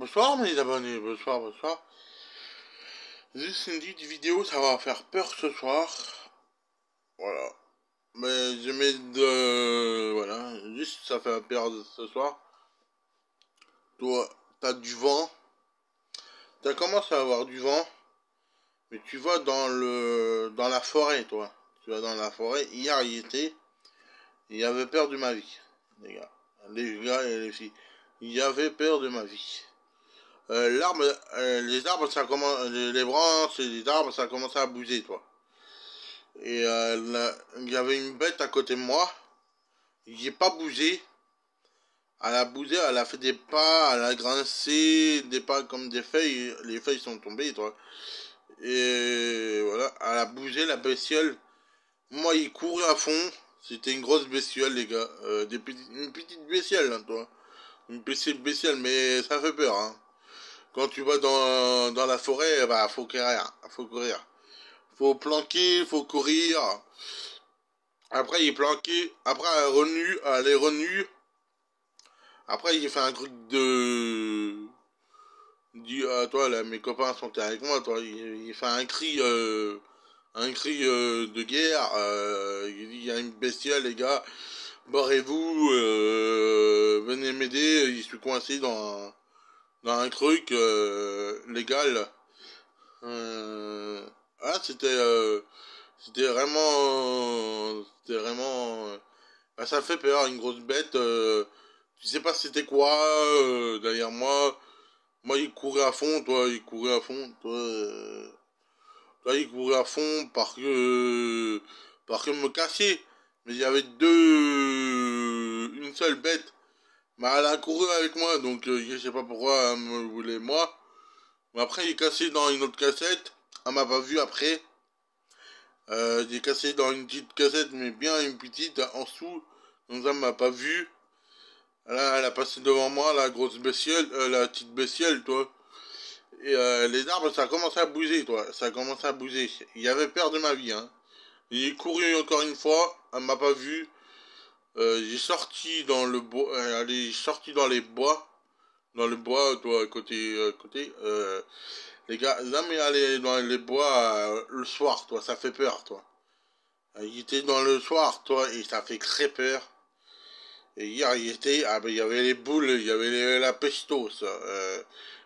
Bonsoir mes abonnés, bonsoir. Juste une petite vidéo, ça va faire peur ce soir. Voilà. Mais je mets de... Voilà, juste ça fait peur ce soir. Toi, t'as du vent. T'as commencé à avoir du vent. Mais tu vas dans la forêt, toi. Tu vas dans la forêt. Hier, il avait peur de ma vie. Les gars. Les gars et les filles. Il avait peur de ma vie. Les arbres, ça commence, les branches et les arbres, ça a commencé à bouger, toi. Et il y avait une bête à côté de moi. Il n'est pas bougé. Elle a bougé, elle a fait des pas, elle a grincé des pas comme des feuilles. Les feuilles sont tombées, toi. Et voilà, elle a bougé la bestiole. Moi, il courait à fond. C'était une grosse bestiole, les gars. Une petite bestiole, hein, toi. Une petite bestiole, mais ça fait peur, hein. Quand tu vas dans la forêt, bah, faut courir. Faut courir. Faut planquer, faut courir. Après, il est planqué. Après, elle est revenue. Après, il fait un truc de... Dit, toi, là, mes copains sont avec moi, toi. Il fait un cri de guerre. Il dit, il y a une bestiole, les gars. Barrez-vous. Venez m'aider. Je suis coincé dans un truc légal. Ah, c'était vraiment, bah, ça fait peur, une grosse bête. Tu sais pas c'était quoi derrière moi. Moi, il courait à fond, toi, il courait à fond, toi. Toi, il courait à fond parce que me casser. Mais il y avait une seule bête. Mais elle a couru avec moi, donc je sais pas pourquoi elle me voulait moi. Mais après, il est cassé dans une autre cassette. Elle m'a pas vu après. J'ai cassé dans une petite cassette, mais bien une petite en dessous. Donc ça m'a pas vu. Là, elle a passé devant moi, la grosse bestiole, la petite bestiole, toi. Et les arbres, ça a commencé à bouger, toi. Ça a commencé à bouger. Il avait peur de ma vie, hein. J'ai couru encore une fois, elle m'a pas vu. J'ai sorti dans le bois, allez, sorti dans les bois. Dans le bois, toi, côté. Les gars, jamais aller dans les bois le soir, toi, ça fait peur, toi. Il était dans le soir, toi, et ça fait très peur. Et hier, il y avait les boules, il y avait la pestos.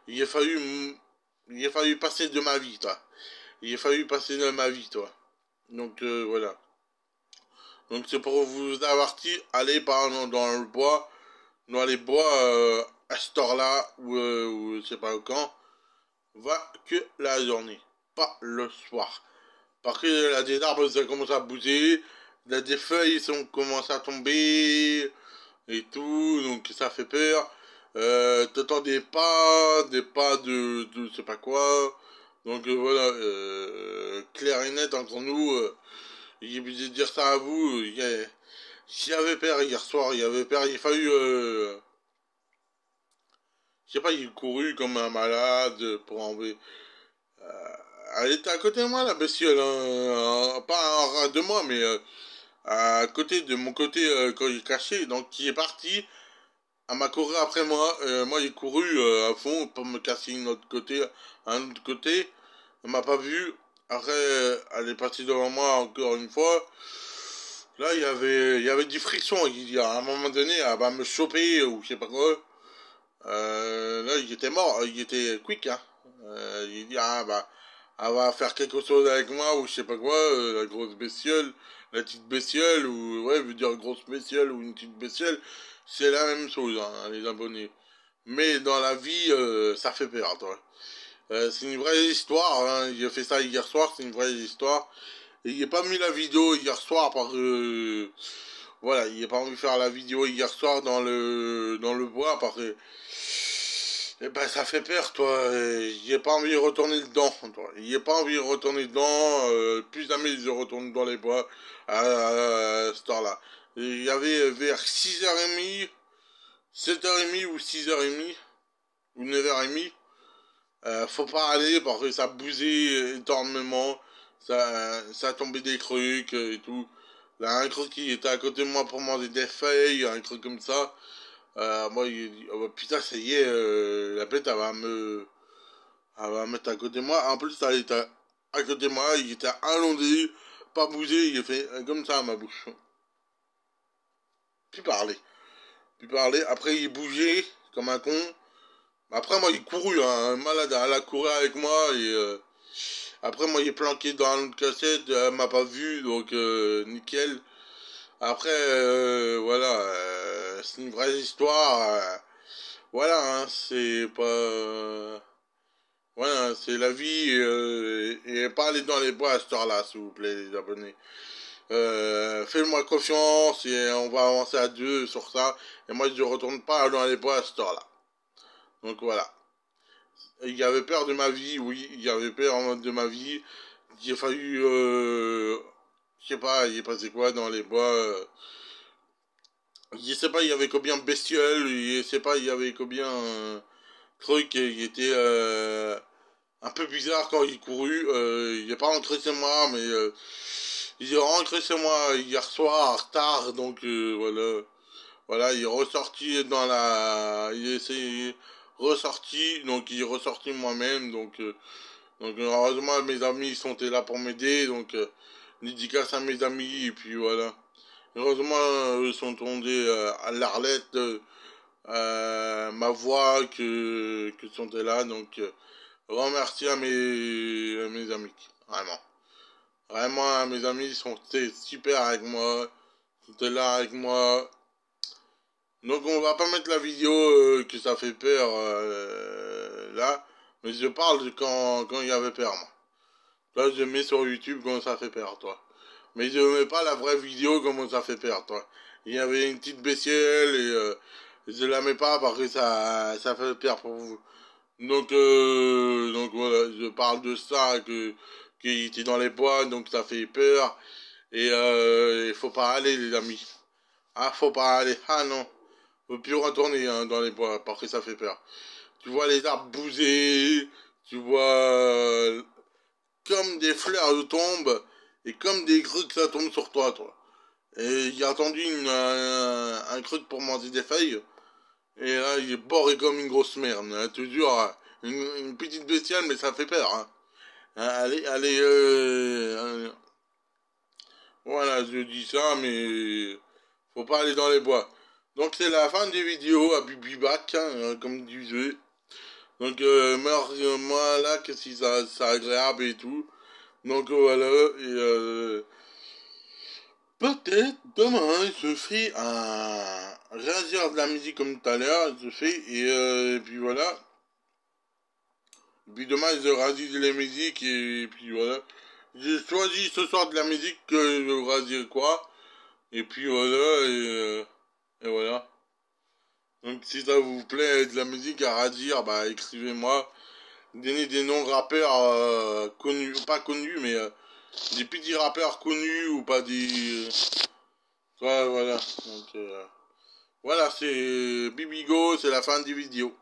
Il a fallu, il a fallu passer de ma vie, toi. Il a fallu passer de ma vie, toi. Donc, voilà. Donc, c'est pour vous avertir, allez par exemple dans le bois, dans les bois, à cette heure-là, ou je sais pas quand, va que la journée, pas le soir. Parce que là, des arbres, ça commence à bouger, là, des feuilles sont commencent à tomber, et tout, donc ça fait peur. T'entends des pas de je sais pas quoi. Donc voilà, clair et net entre nous, il est obligé de dire ça à vous. J'y avais peur hier soir, il y avait peur, il a fallu, je sais pas, il couru comme un malade pour enlever. Elle était à côté de moi, la bestiole, hein, pas en ras de moi, mais à côté de mon côté quand il est caché, donc il est parti. Elle m'a couru après moi. Moi, j'ai couru à fond pour me casser un autre côté. Elle m'a pas vu. Après, elle est partie devant moi encore une fois. Là, il y avait du friction. À un moment donné, elle va me choper ou je sais pas quoi. Là, il était mort. Il était quick, hein. Il dit, ah bah, elle va faire quelque chose avec moi ou je sais pas quoi. La grosse bestiole, la petite bestiole ou ouais, veut dire grosse bestiole ou une petite bestiole. C'est la même chose, hein, les abonnés. Mais dans la vie, ça fait peur, toi. C'est une vraie histoire, hein. J'ai fait ça hier soir, c'est une vraie histoire. Et il n'a pas mis la vidéo hier soir parce que... Voilà, il n'a pas envie de faire la vidéo hier soir dans le bois parce que... Eh ben, ça fait peur, toi. J'ai pas envie de retourner dedans, toi. J'ai pas envie de retourner dedans. Plus jamais je retourne dans les bois à cette heure-là. Il y avait vers 6h30, 7h30 ou 6h30 ou 9h30. Faut pas aller parce que ça bousait énormément. Ça tombait des trucs et tout. Là, un truc qui était à côté de moi pour manger des feuilles, un truc comme ça. Moi, il dit, oh, bah, putain, ça y est, la bête, elle va me mettre à côté de moi. En plus, elle était à côté de moi, il était allongé, pas bougé, il a fait comme ça à ma bouche. Puis parler. Puis parler. Après, il bougeait comme un con. Après, moi, il courut, hein, un malade, elle a couru avec moi et après, moi, il est planqué dans une cassette, elle m'a pas vu, donc nickel. Après, voilà, c'est une vraie histoire. Voilà, hein, c'est pas... voilà, c'est la vie et pas aller dans les bois à cette heure-là, s'il vous plaît, les abonnés. Faites-moi confiance et on va avancer à deux sur ça. Et moi, je ne retourne pas dans les bois à cette heure-là. Donc voilà. Il y avait peur de ma vie, oui, il y avait peur de ma vie. Il a fallu, je sais pas, il est passé quoi dans les bois. Je sais pas, il y avait combien de bestioles, je sais pas, il y avait combien trucs qui étaient un peu bizarres quand il courut. Il est pas rentré chez moi, mais il est rentré chez moi hier soir tard, donc voilà. Voilà, il est ressorti dans la... Il est ressorti, donc il est ressorti moi-même, donc heureusement mes amis sont là pour m'aider, donc dédicace à mes amis, et puis voilà. Heureusement, ils sont tombés à l'Arlette, ma voix que sont là, donc grand merci à mes amis, vraiment. Vraiment, mes amis sont super avec moi, ils étaient là avec moi. Donc on va pas mettre la vidéo que ça fait peur là, mais je parle de quand il y avait peur, moi. Là, je mets sur YouTube comment ça fait peur, toi. Mais je mets pas la vraie vidéo comment ça fait peur, toi. Il y avait une petite bestiole et je la mets pas parce que ça fait peur pour vous. Donc voilà, je parle de ça, qu'il était dans les bois, donc ça fait peur. Et il faut pas aller, les amis. Ah, faut pas aller. Ah non. Faut plus retourner hein, dans les bois parce que ça fait peur. Tu vois les arbres bouger, tu vois comme des fleurs tombent et comme des grues ça tombe sur toi, toi. Et j'ai entendu un truc pour manger des feuilles. Et là, il est boré comme une grosse merde. Hein, toujours une petite bestiale, mais ça fait peur. Hein. Allez, voilà, je dis ça, mais faut pas aller dans les bois. Donc c'est la fin des vidéos à Bibibac, hein, comme disait. Donc moi là, que si ça c'est agréable et tout. Donc voilà, et peut-être demain je fais un réagir de la musique comme tout à l'heure, je fais et puis voilà. Puis demain je réagis les musiques et puis voilà. J'ai choisi ce soir de la musique que je réagir quoi. Et puis voilà et voilà. Donc si ça vous plaît de la musique à réagir, bah écrivez-moi. Donnez des noms de rappeurs connus, pas connus, mais des petits rappeurs connus ou pas des... ouais, voilà. Donc voilà, c'est Bibigo, c'est la fin des vidéos.